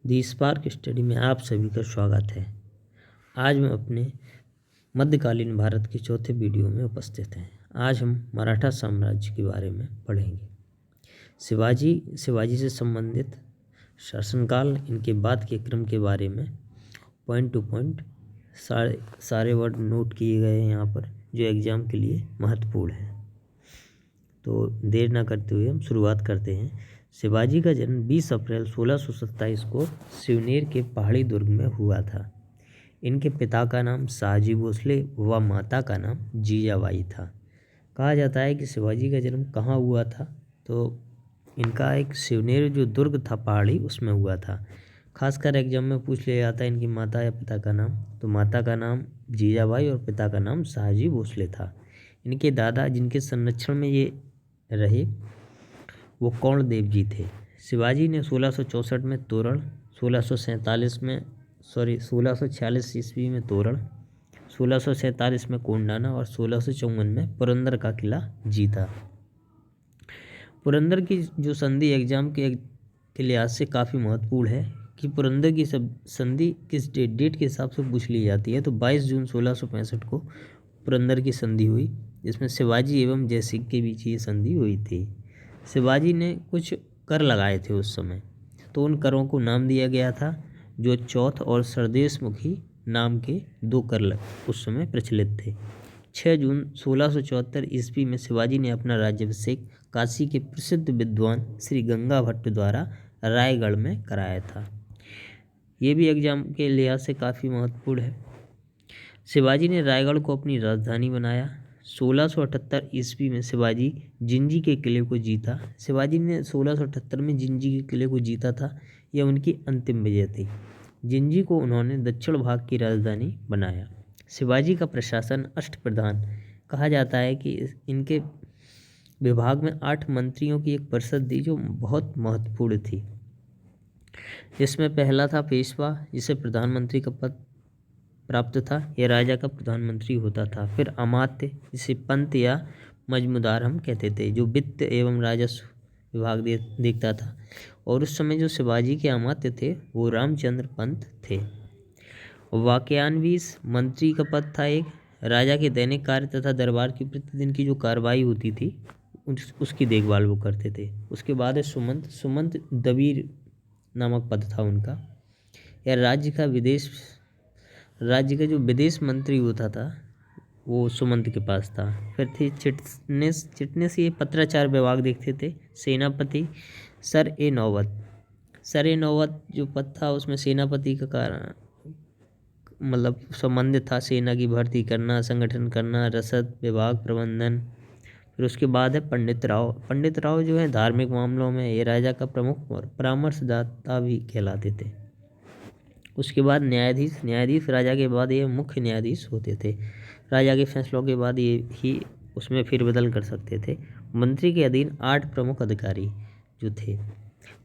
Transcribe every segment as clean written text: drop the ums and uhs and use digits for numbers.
दी spark study में आप सभी का स्वागत है। आज हम अपने मध्यकालीन भारत के चौथे वीडियो में उपस्थित हैं। आज हम मराठा साम्राज्य के बारे में पढ़ेंगे। शिवाजी से संबंधित शासनकाल, इनके बाद के क्रम के बारे में पॉइंट टू पॉइंट सारे वर्ड नोट किए गए हैं यहाँ पर, जो एग्ज़ाम के लिए महत्वपूर्ण है। तो देर ना करते हुए हम शुरुआत करते हैं। शिवाजी का जन्म 20 अप्रैल 1627 को शिवनेर के पहाड़ी दुर्ग में हुआ था। इनके पिता का नाम शाहजी भोसले व माता का नाम जीजाबाई था। कहा जाता है कि शिवाजी का जन्म कहाँ हुआ था, तो इनका एक शिवनेर जो दुर्ग था पहाड़ी, उसमें हुआ था। खासकर एग्जाम में पूछ लिया जाता है इनकी माता या पिता का नाम, तो माता का नाम जीजाबाई और पिता का नाम शाहजी भोसले था। इनके दादा जिनके संरक्षण में ये रहे वो कौंडदेव जी थे। शिवाजी ने 1664 में तोरण, 1646 ईस्वी में तोरण, 1647 में कोंडाना और 1654 में पुरंदर का किला जीता। पुरंदर की जो संधि एग्जाम के लिहाज से काफ़ी महत्वपूर्ण है कि पुरंदर की संधि किस डेट के हिसाब से पूछ ली जाती है। तो 22 जून 1665 को पुरंदर की संधि हुई, जिसमें शिवाजी एवं जयसिंह के बीच ये संधि हुई थी। शिवाजी ने कुछ कर लगाए थे उस समय, तो उन करों को नाम दिया गया था, जो चौथ और सरदेशमुखी नाम के 2 कर उस समय प्रचलित थे। 6 जून 1674 ईस्वी में शिवाजी ने अपना राज्याभिषेक काशी के प्रसिद्ध विद्वान श्री गंगा भट्ट द्वारा रायगढ़ में कराया था। ये भी एग्जाम के लिहाज से काफ़ी महत्वपूर्ण है। शिवाजी ने रायगढ़ को अपनी राजधानी बनाया। 1678 ईस्वी में शिवाजी जिंजी के किले को जीता। शिवाजी ने 1678 में जिंजी के किले को जीता था। यह उनकी अंतिम विजय थी। जिंजी को उन्होंने दक्षिण भाग की राजधानी बनाया। शिवाजी का प्रशासन अष्टप्रधान कहा जाता है कि इनके विभाग में 8 मंत्रियों की एक परिषद थी, जो बहुत महत्वपूर्ण थी। इसमें पहला था पेशवा, जिसे प्रधानमंत्री का पद प्राप्त था। यह राजा का प्रधानमंत्री होता था। फिर अमात्य, जिसे पंत या मजमुदार हम कहते थे, जो वित्त एवं राजस्व विभाग देखता था। और उस समय जो शिवाजी के अमात्य थे वो रामचंद्र पंत थे। वाक्यान्वीस मंत्री का पद था एक, राजा के दैनिक कार्य तथा दरबार की प्रतिदिन की जो कार्रवाई होती थी उसकी देखभाल वो करते थे। उसके बाद है सुमंत दबीर नामक पद था उनका। यह राज्य का जो विदेश मंत्री होता था वो सुमंत के पास था। फिर थी चिटनेस ये पत्राचार विभाग देखते थे। सेनापति सर ए नौबत जो पद था उसमें सेनापति का कारण मतलब संबंधित था। सेना की भर्ती करना, संगठन करना, रसद विभाग प्रबंधन। फिर उसके बाद है पंडित राव जो है धार्मिक मामलों में ये राजा का प्रमुख और परामर्शदाता भी कहलाते थे। उसके बाद न्यायाधीश राजा के बाद ये मुख्य न्यायाधीश होते थे। राजा के फैसलों के बाद ये ही उसमें फेरबदल कर सकते थे। मंत्री के अधीन 8 प्रमुख अधिकारी जो थे।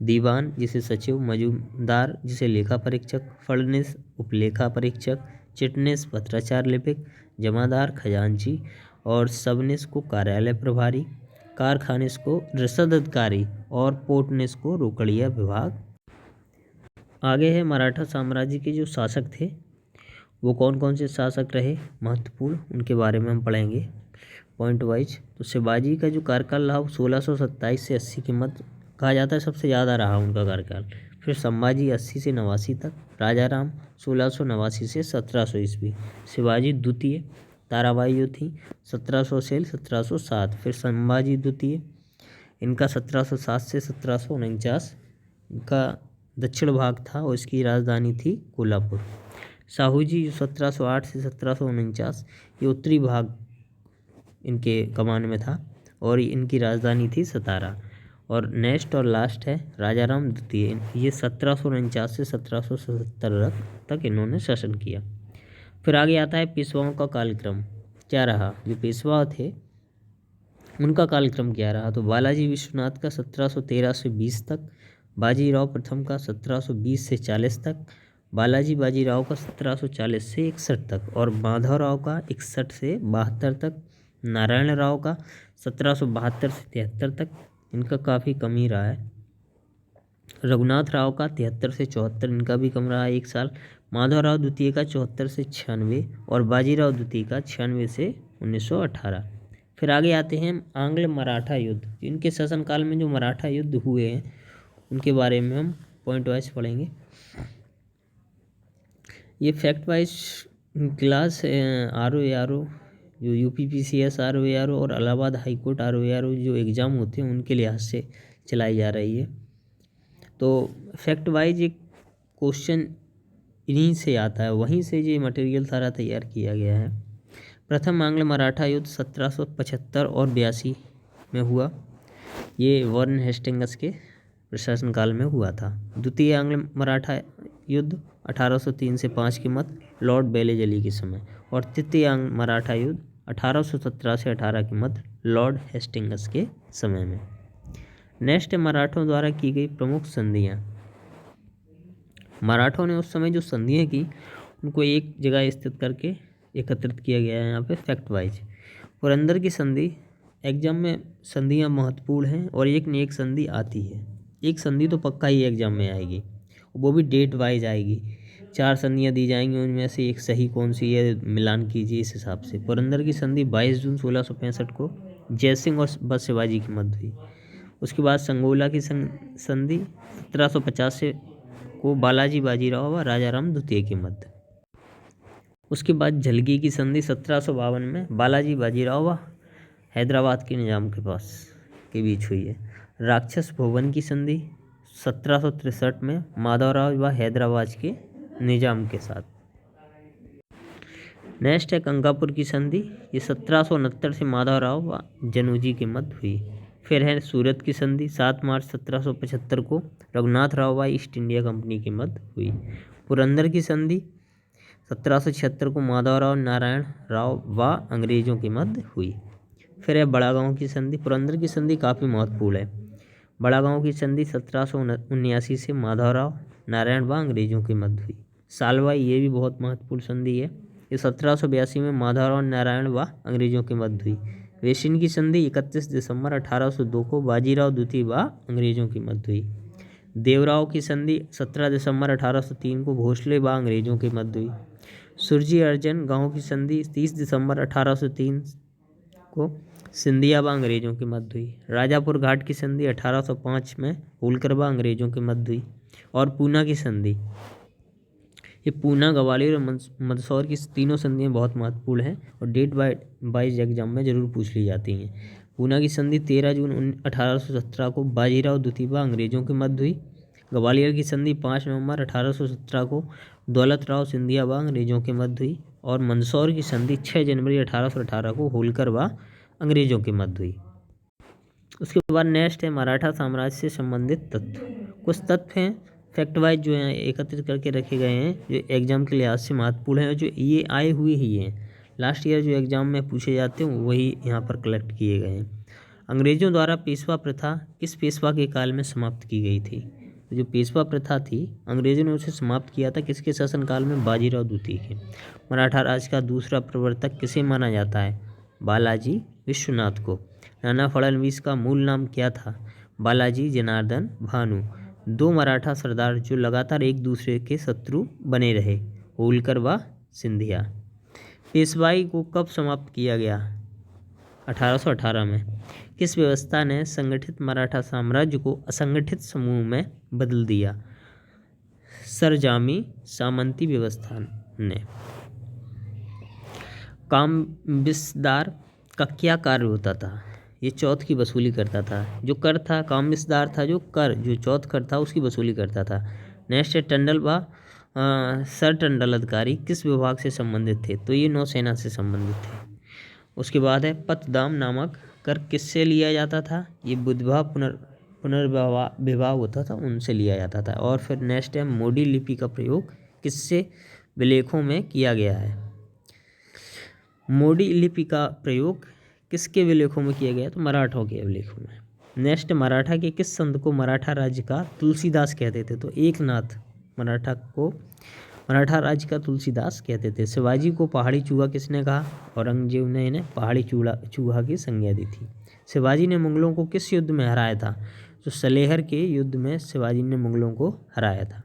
दीवान जिसे सचिव, मजूमदार जिसे लेखा परीक्षक, फड़निस उपलेखा परीक्षक, चिटनिस पत्राचार लिपिक, जमादार खजांची और सबनिस को कार्यालय प्रभारी, कारखानिस को रसद अधिकारी और पोर्टनिस को रोकड़िया विभाग। आगे है मराठा साम्राज्य के जो शासक थे वो कौन कौन से शासक रहे महत्वपूर्ण, उनके बारे में हम पढ़ेंगे पॉइंट वाइज। तो शिवाजी का जो कार्यकाल रहा वो 1627 से 80 के मध्य कहा जाता है सबसे ज़्यादा रहा उनका कार्यकाल। फिर संभाजी 80 से 89 तक, राजाराम 1689 से 1700 ईस्वी, शिवाजी द्वितीय, ताराबाई जो थी 1700 से 1707, फिर संभाजी द्वितीय इनका 1707 से 1749, इनका दक्षिण भाग था और इसकी राजधानी थी कोल्हापुर। साहूजी जो 1708 से 1749, ये उत्तरी भाग इनके कमान में था और इनकी राजधानी थी सतारा। और नेक्स्ट और लास्ट है राजाराम द्वितीय, ये 1749 से 1777 तक इन्होंने शासन किया। फिर आगे आता है पेशवाओं का कालक्रम क्या रहा। जो पेशवा थे उनका कालक्रम क्या रहा, तो बालाजी विश्वनाथ का 1713 से 20 तक, बाजीराव प्रथम का 1720 से 40 तक, बाजीराव का 1740 से 61 तक और माधवराव का 61 से 72 तक, नारायण राव का 1772 से 73 तक। इनका काफ़ी कम ही रहा है। रघुनाथ राव का 73 से 74, इनका भी कम रहा 1 साल। माधवराव द्वितीय का 74 से 96 और बाजीराव द्वितीय का 96 से 1918। फिर आगे आते हैं आंग्ल मराठा युद्ध। इनके शासनकाल में जो मराठा युद्ध हुए हैं उनके बारे में हम पॉइंट वाइज पढ़ेंगे। ये फैक्ट वाइज क्लास RO जो UPPCS RO और इलाहाबाद हाई कोर्ट RO जो एग्ज़ाम होते हैं उनके लिहाज से चलाई जा रही है। तो फैक्ट वाइज एक क्वेश्चन इन्हीं से आता है, वहीं से ये मटेरियल सारा तैयार किया गया है। प्रथम आंग्ल मराठा युद्ध 1775 और 82 में हुआ। ये वॉरेन हेस्टिंग्स के प्रशासन काल में हुआ था। द्वितीय आंग्ल मराठा युद्ध 1803 से 5 के मध्य लॉर्ड बेलेजली के समय, और तृतीय आंग्ल मराठा युद्ध 1817 से 18 के मध्य लॉर्ड हेस्टिंग्स के समय में। नेक्स्ट है मराठों द्वारा की गई प्रमुख संधियाँ। मराठों ने उस समय जो संधियाँ की उनको एक जगह स्थित करके एकत्रित किया गया है यहाँ पे फैक्ट वाइज। पुरंदर की संधि, एग्जाम में संधियाँ महत्वपूर्ण हैं और एक न एक संधि आती है। एक संधि तो पक्का ही एग्जाम में आएगी, वो भी डेट वाइज आएगी। 4 संधियाँ दी जाएंगी, उनमें से एक सही कौन सी है मिलान कीजिए इस हिसाब से। पुरंदर की संधि 22 जून 1665 को जयसिंह और व शिवाजी की मध्य हुई। उसके बाद संगोला की संधि 1750 से को बालाजी बाजीराव व राजाराम द्वितीय के मध्य। उसके बाद झलगी की संधि 1752 में बालाजी बाजीराव व हैदराबाद के निजाम के पास के बीच हुई है। राक्षस भुवन की संधि 1763 में माधवराव व हैदराबाद के निजाम के साथ। नेक्स्ट है कंकापुर की संधि, ये 1769 से माधवराव व जनूजी के मध्य हुई। फिर है सूरत की संधि 7 मार्च 1775 को रघुनाथ राव व ईस्ट इंडिया कंपनी के मध्य हुई। पुरंदर की संधि 1776 को माधवराव नारायण राव व अंग्रेजों के मध्य हुई। फिर है बड़ा गांव की संधि। पुरंदर की संधि काफ़ी महत्वपूर्ण है। बड़ा गांव की संधि 1779 से माधवराव नारायण व अंग्रेजों के मध्य हुई। सालवाई, ये भी बहुत महत्वपूर्ण संधि है। ये 1782 में माधवराव नारायण व अंग्रेजों के मध्य हुई। वेसिन की संधि 31 दिसंबर 1802 को बाजीराव द्वितीय व अंग्रेजों की मध्य हुई। देवराव की संधि 17 दिसंबर 1803 को भोसले व अंग्रेजों के मध्य हुई। सुरजी अर्जन गांव की संधि 30 दिसंबर 1803 को सिंधिया व अंग्रेजों के मध्य हुई। राजापुर घाट की संधि 1805 में होलकर व अंग्रेजों के मध्य हुई। और पूना की संधि, ये पूना, ग्वालियर और मंदसौर की तीनों संधियाँ बहुत महत्वपूर्ण हैं और डेट वाइज एग्जाम में जरूर पूछ ली जाती हैं। पूना की संधि 13 जून 1817 को बाजीराव द्वितीय व अंग्रेजों के मध्य हुई। ग्वालियर की संधि 5 नवंबर 1817 को दौलत राव सिंधिया व अंग्रेजों के मध्य हुई। और मंदसौर की संधि 6 जनवरी 1818 को होलकर व अंग्रेजों के मध्य हुई। उसके बाद नेक्स्ट है मराठा साम्राज्य से संबंधित तथ्य। कुछ तथ्य हैं फैक्ट वाइज जो हैं एकत्रित करके रखे गए हैं, जो एग्जाम के लिहाज से महत्वपूर्ण है और जो ये आए हुए ही हैं, लास्ट ईयर जो एग्जाम में पूछे जाते हैं वही यहाँ पर कलेक्ट किए गए हैं। अंग्रेजों द्वारा पेशवा प्रथा किस पेशवा के काल में समाप्त की गई थी? जो पेशवा प्रथा थी अंग्रेजों ने उसे समाप्त किया था किसके शासनकाल में? बाजीराव द्वितीय के। मराठा राज का दूसरा प्रवर्तक किसे माना जाता है? बालाजी विश्वनाथ को। नाना फडणवीस का मूल नाम क्या था? बालाजी जनार्दन भानु। 2 मराठा सरदार जो लगातार एक दूसरे के शत्रु बने रहे, होलकर व सिंधिया। पेशवाई को कब समाप्त किया गया? 1818 में। किस व्यवस्था ने संगठित मराठा साम्राज्य को असंगठित समूह में बदल दिया? सरजामी सामंती व्यवस्था ने। कामबिसदार का क्या कार्य होता था? ये चौथ की वसूली करता था। जो कर था कामबिसदार था, जो चौथ कर था उसकी वसूली करता था। नेक्स्ट है टंडल व सर टंडल अधिकारी किस विभाग से संबंधित थे? तो ये नौसेना से संबंधित थे। उसके बाद है पतदाम नामक कर किससे लिया जाता था? ये बुधवा पुनर्विभाग होता था उनसे लिया जाता था। और फिर नेक्स्ट है मोडी लिपि का प्रयोग किससे विलेखों में किया गया है? मोडी लिपि का प्रयोग किसके विलेखों में किया गया? तो मराठों के विलेखों में। नेक्स्ट, मराठा के किस संत को मराठा राज्य का तुलसीदास कहते थे? तो एकनाथ मराठा को मराठा राज्य का तुलसीदास कहते थे। शिवाजी को पहाड़ी चूहा किसने कहा? औरंगजेब ने इन्हें पहाड़ी चूहा की संज्ञा दी थी। शिवाजी ने मुगलों को किस युद्ध में हराया था? तो सलेहर के युद्ध में शिवाजी ने मुगलों को हराया था।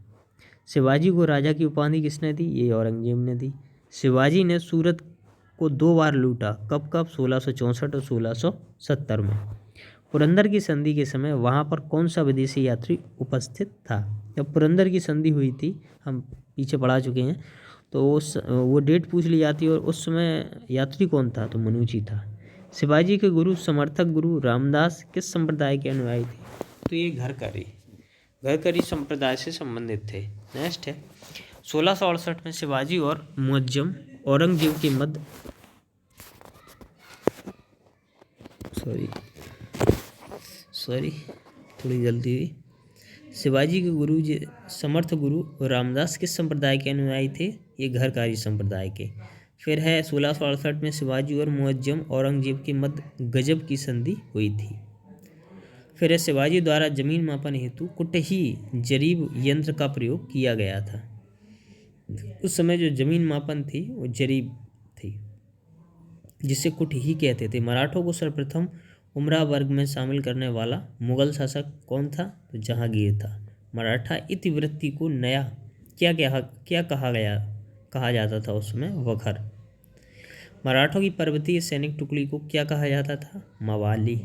शिवाजी को राजा की उपाधि किसने दी? ये औरंगजेब ने दी। शिवाजी ने सूरत को 2 बार लूटा, कब कब? 1664 और 1670 में। पुरंदर की संधि के समय वहाँ पर कौन सा विदेशी यात्री उपस्थित था? जब पुरंदर की संधि हुई थी, हम पीछे पढ़ा चुके हैं, तो वो डेट पूछ ली जाती है, और उस समय यात्री कौन था? तो मनुची था। शिवाजी के गुरु समर्थक गुरु रामदास किस संप्रदाय के अनुयायी थे? तो ये घरकरी संप्रदाय से संबंधित थे। नेक्स्ट है 1668 में शिवाजी और मुअज्जम औरंगजेब के मध्य थोड़ी जल्दी हुई। शिवाजी के गुरु समर्थ गुरु रामदास किस संप्रदाय के अनुयायी थे? ये घरकारी संप्रदाय के। फिर है 1668 में शिवाजी और मुअज्जम औरंगजेब के मध्य गजब की संधि हुई थी। फिर है शिवाजी द्वारा जमीन मापन हेतु कुटही जरीब यंत्र का प्रयोग किया गया था। उस समय जो जमीन मापन थी वो जरीब थी, जिसे कुटही कहते थे। मराठों को सर्वप्रथम उमरा वर्ग में शामिल करने वाला मुगल शासक कौन था? तो जहांगीर था। मराठा इतिवृत्ति को नया क्या कहा जाता था उस समय? वखर। मराठों की पर्वतीय सैनिक टुकड़ी को क्या कहा जाता था? मवाली।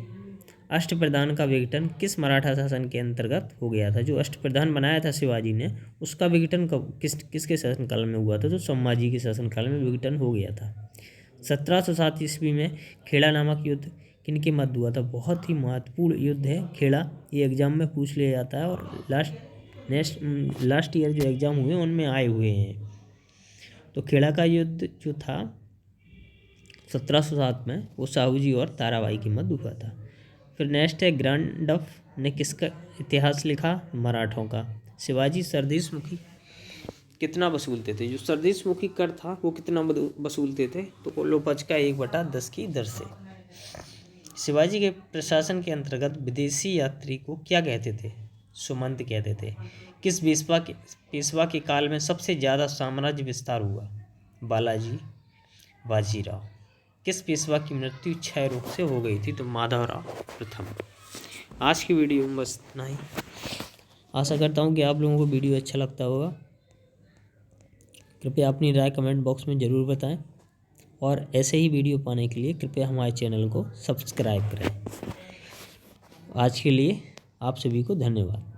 अष्टप्रधान का विघटन किस मराठा शासन के अंतर्गत हो गया था? जो अष्टप्रधान बनाया था शिवाजी ने, उसका विघटन किसके शासनकाल में हुआ था? तो संभाजी के शासनकाल में विघटन हो गया था। 1707 ईस्वी में खेड़ा नामक युद्ध किनके मध्य हुआ था? बहुत ही महत्वपूर्ण युद्ध है खेड़ा, ये एग्जाम में पूछ लिया जाता है, और लास्ट ईयर जो एग्जाम हुए उनमें आए हुए हैं। तो खेड़ा का युद्ध जो था 1707 में, वो साहूजी और ताराबाई के मध्य हुआ था। फिर नेक्स्ट है ग्रांड डफ ने किसका इतिहास लिखा? मराठों का। शिवाजी सरदेश मुखी कितना वसूलते थे? जो सरदेश मुखी कर था वो कितना वसूलते थे? तो कोलोपच का 1/10 की दर से। शिवाजी के प्रशासन के अंतर्गत विदेशी यात्री को क्या कहते थे? सुमंत कहते थे। किस पेशवा के काल में सबसे ज़्यादा साम्राज्य विस्तार हुआ? बालाजी बाजीराव। किस पेशवा की मृत्यु क्षय रोग से हो गई थी? तो माधवराव प्रथम। आज की वीडियो में बस इतना ही। आशा करता हूँ कि आप लोगों को वीडियो अच्छा लगता होगा। कृपया अपनी राय कमेंट बॉक्स में ज़रूर बताएं, और ऐसे ही वीडियो पाने के लिए कृपया हमारे चैनल को सब्सक्राइब करें। आज के लिए आप सभी को धन्यवाद।